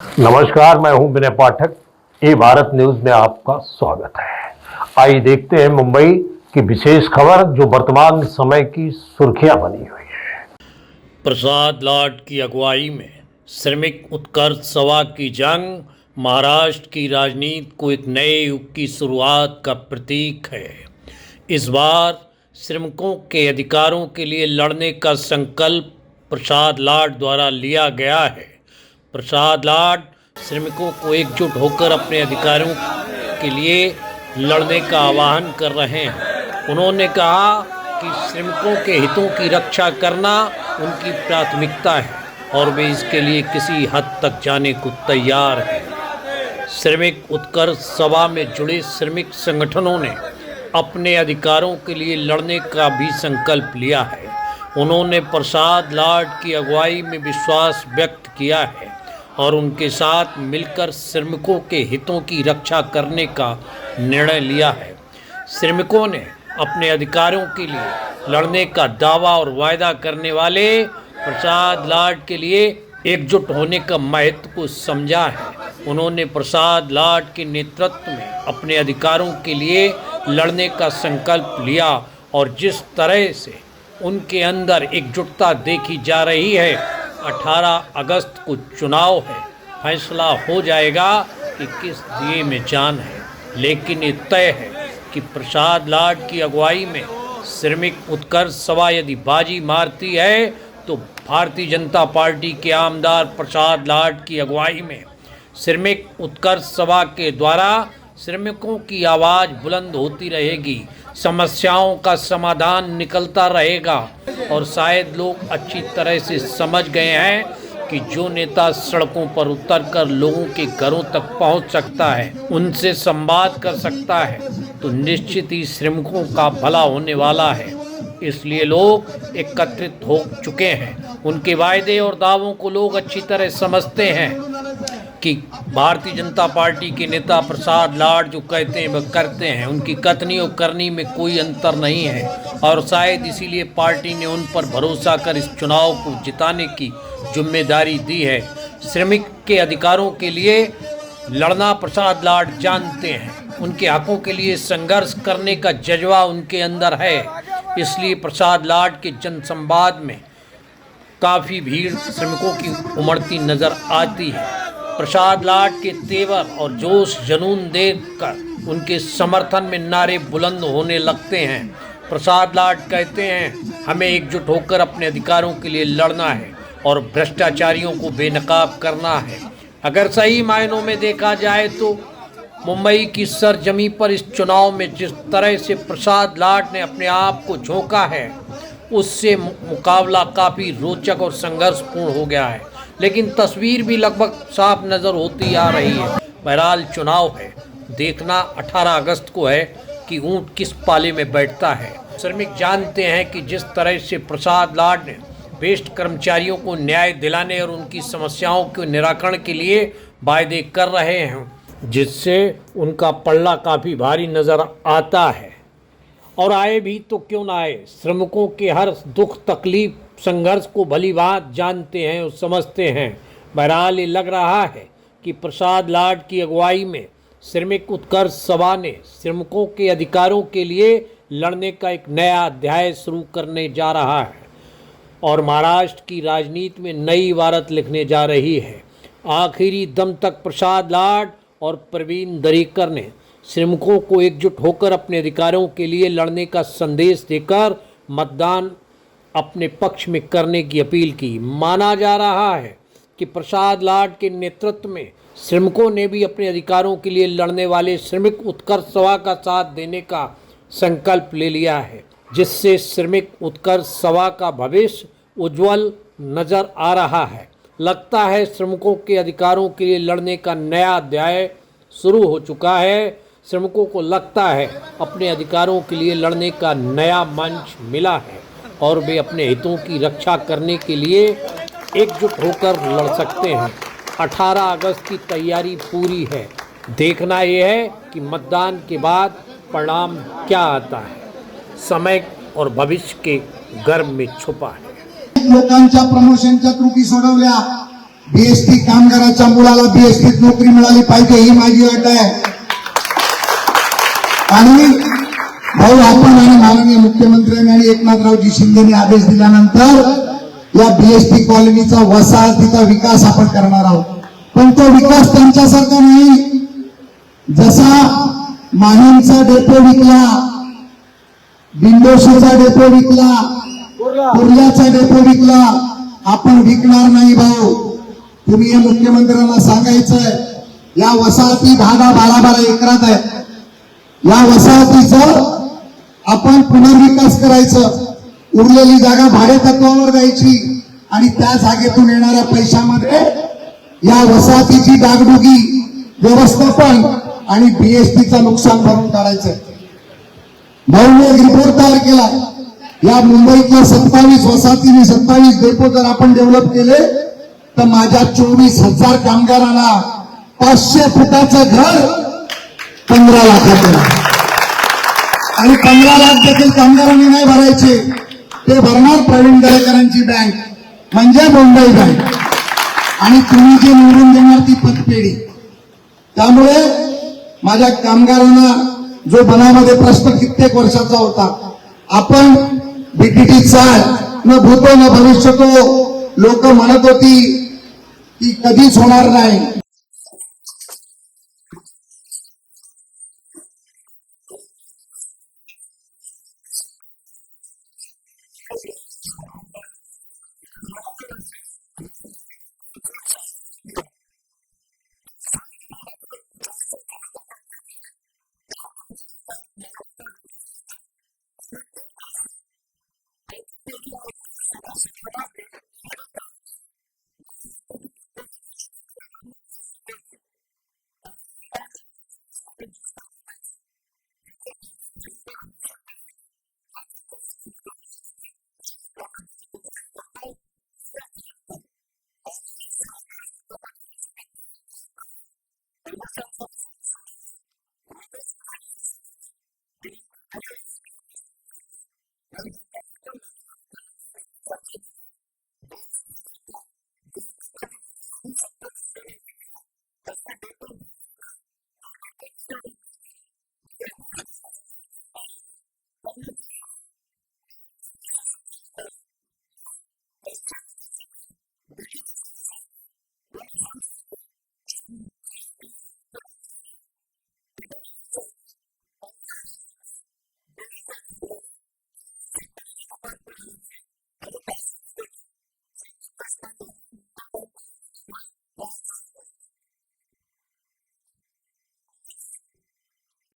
नमस्कार, मैं हूं विनय पाठक। ये भारत न्यूज में आपका स्वागत है। आइए देखते हैं मुंबई की विशेष खबर जो वर्तमान समय की सुर्खियां बनी हुई है। प्रसाद लाड की अगुवाई में श्रमिक उत्कर्ष सभा की जंग महाराष्ट्र की राजनीति को एक नए युग की शुरुआत का प्रतीक है। इस बार श्रमिकों के अधिकारों के लिए लड़ने का संकल्प प्रसाद लाड द्वारा लिया गया है। प्रसाद लाड श्रमिकों को एकजुट होकर अपने अधिकारों के लिए लड़ने का आह्वान कर रहे हैं। उन्होंने कहा कि श्रमिकों के हितों की रक्षा करना उनकी प्राथमिकता है और वे इसके लिए किसी हद तक जाने को तैयार हैं। श्रमिक उत्कर्ष सभा में जुड़े श्रमिक संगठनों ने अपने अधिकारों के लिए लड़ने का भी संकल्प लिया है। उन्होंने प्रसाद लाड की अगुवाई में विश्वास व्यक्त किया है और उनके साथ मिलकर श्रमिकों के हितों की रक्षा करने का निर्णय लिया है। श्रमिकों ने अपने अधिकारों के लिए लड़ने का दावा और वायदा करने वाले प्रसाद लाड के लिए एकजुट होने का महत्व को समझा है। उन्होंने प्रसाद लाड के नेतृत्व में अपने अधिकारों के लिए लड़ने का संकल्प लिया और जिस तरह से उनके अंदर एकजुटता देखी जा रही है, 18 अगस्त को चुनाव है, फैसला हो जाएगा कि किस दिए में जान है। लेकिन ये तय है कि प्रसाद लाड की अगुवाई में श्रमिक उत्कर्ष सभा यदि बाजी मारती है तो भारतीय जनता पार्टी के आमदार प्रसाद लाड की अगुवाई में श्रमिक उत्कर्ष सभा के द्वारा श्रमिकों की आवाज़ बुलंद होती रहेगी, समस्याओं का समाधान निकलता रहेगा और शायद लोग अच्छी तरह से समझ गए हैं कि जो नेता सड़कों पर उतरकर लोगों के घरों तक पहुंच सकता है, उनसे संवाद कर सकता है, तो निश्चित ही श्रमिकों का भला होने वाला है। इसलिए लोग एकत्रित हो चुके हैं। उनके वायदे और दावों को लोग अच्छी तरह समझते हैं कि भारतीय जनता पार्टी के नेता प्रसाद लाड जो कहते हैं वह करते हैं। उनकी कथनी और करनी में कोई अंतर नहीं है और शायद इसीलिए पार्टी ने उन पर भरोसा कर इस चुनाव को जिताने की जिम्मेदारी दी है। श्रमिक के अधिकारों के लिए लड़ना प्रसाद लाड जानते हैं। उनके हकों के लिए संघर्ष करने का जज्बा उनके अंदर है। इसलिए प्रसाद लाड के जनसंवाद में काफ़ी भीड़ श्रमिकों की उमड़ती नज़र आती है। प्रसाद लाड के तेवर और जोश जुनून देखकर उनके समर्थन में नारे बुलंद होने लगते हैं। प्रसाद लाड कहते हैं, हमें एकजुट होकर अपने अधिकारों के लिए लड़ना है और भ्रष्टाचारियों को बेनकाब करना है। अगर सही मायनों में देखा जाए तो मुंबई की सरजमी पर इस चुनाव में जिस तरह से प्रसाद लाड ने अपने आप को झोंका है, उससे मुकाबला काफ़ी रोचक और संघर्षपूर्ण हो गया है। लेकिन तस्वीर भी लगभग साफ नज़र होती आ रही है। बहरहाल चुनाव है, देखना 18 अगस्त को है कि ऊंट किस पाले में बैठता है। श्रमिक जानते हैं कि जिस तरह से प्रसाद लाड ने बेस्ट कर्मचारियों को न्याय दिलाने और उनकी समस्याओं के निराकरण के लिए वायदे कर रहे हैं, जिससे उनका पल्ला काफ़ी भारी नज़र आता है। और आए भी तो क्यों ना आए, श्रमिकों के हर दुख तकलीफ संघर्ष को भली बात जानते हैं और समझते हैं। बहरहाल ये लग रहा है कि प्रसाद लाड की अगुवाई में श्रमिक उत्कर्ष सभा ने श्रमिकों के अधिकारों के लिए लड़ने का एक नया अध्याय शुरू करने जा रहा है और महाराष्ट्र की राजनीति में नई इबारत लिखने जा रही है। आखिरी दम तक प्रसाद लाड और प्रवीण दरेकर ने श्रमिकों को एकजुट होकर अपने अधिकारों के लिए लड़ने का संदेश देकर मतदान अपने पक्ष में करने की अपील की। माना जा रहा है कि प्रसाद लाड के नेतृत्व में श्रमिकों ने भी अपने अधिकारों के लिए लड़ने वाले श्रमिक उत्कर्ष सभा का साथ देने का संकल्प ले लिया है, जिससे श्रमिक उत्कर्ष सभा का भविष्य उज्जवल नजर आ रहा है। लगता है श्रमिकों के अधिकारों के लिए लड़ने का नया अध्याय शुरू हो चुका है। श्रमिकों को लगता है अपने अधिकारों के लिए लड़ने का नया मंच मिला है और वे अपने हितों की रक्षा करने के लिए एकजुट होकर लड़ सकते हैं। 18 अगस्त की तैयारी पूरी है। देखना यह है कि मतदान के बाद परिणाम क्या आता है। समय और भविष्य के गर्भ में छुपा है। लोकांच्या प्रमोशनच्या त्रुटी सोडवल्या, बीएसटी कामगाराच्या मुलाला बीएसटीत नोकरी मिळाली पाहिजे ही माझी अट आहे. आणि भाऊ आपण आणि माननीय मुख्यमंत्र्यांनी आणि एकनाथरावजी शिंदेने आदेश दिल्यानंतर या बीएसटी कॉलनीचा वसाहतीचा विकास आपण करणार आहोत. पण तो विकास त्यांच्यासारखा नाही. जसा माहीमचा डेपो विकला, दिंडोशीचा डेपो विकला, कुर्ल्याचा डेपो विकला, आपण विकणार नाही भाऊ. तुम्ही या मुख्यमंत्र्यांना सांगायचंय या वसाहती 10-12 एकरात आहे. या वसाहतीचं आपण पुनर्विकास करायचं. उरलेली जागा भाडे तत्वावर द्यायची आणि त्या जागेतून येणाऱ्या पैशामध्ये या वसाहतीची डागडुगी व्यवस्थापन आणि बीएसटीचं नुकसान भरून काढायचं. भाऊने एक रिपोर्ट तयार केला. या मुंबईतल्या 27 वसाहतीने 27 डेपो जर आपण डेव्हलप केले तर माझ्या 24,000 कामगारांना 500 फुटाचं घर 15 लाखात येणार. आणि 15 लाख देखील कामगारांनी नाही भरायचे, ते भरणार प्रवीण दरेकरांची बँक म्हणजे मुंबई बँक. आणि तुम्ही जे निवडून देणार ती पतपेढी. त्यामुळे माझ्या कामगारांना जो मनामध्ये प्रश्न कित्येक वर्षाचा होता, आपण बीटीटी चाल न भूतो न भविष्यतो लोक म्हणत होती की कधीच होणार नाही.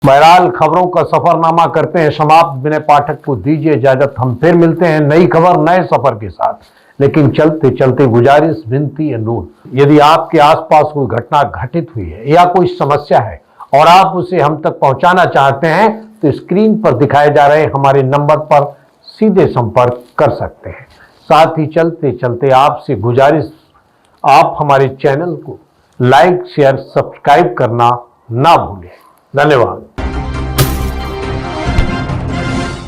बहरहाल खबरों का सफरनामा करते हैं समाप्त। विनय पाठक को दीजिए इजाजत। हम फिर मिलते हैं नई खबर नए सफर के साथ। लेकिन चलते चलते गुजारिश, विनती, अनुरोध, यदि आपके आसपास कोई घटना घटित हुई है या कोई समस्या है और आप उसे हम तक पहुंचाना चाहते हैं तो स्क्रीन पर दिखाए जा रहे हमारे नंबर पर सीधे संपर्क कर सकते हैं। साथ ही चलते चलते आपसे गुजारिश, आप हमारे चैनल को लाइक, शेयर, सब्सक्राइब करना ना भूलें। धन्यवाद।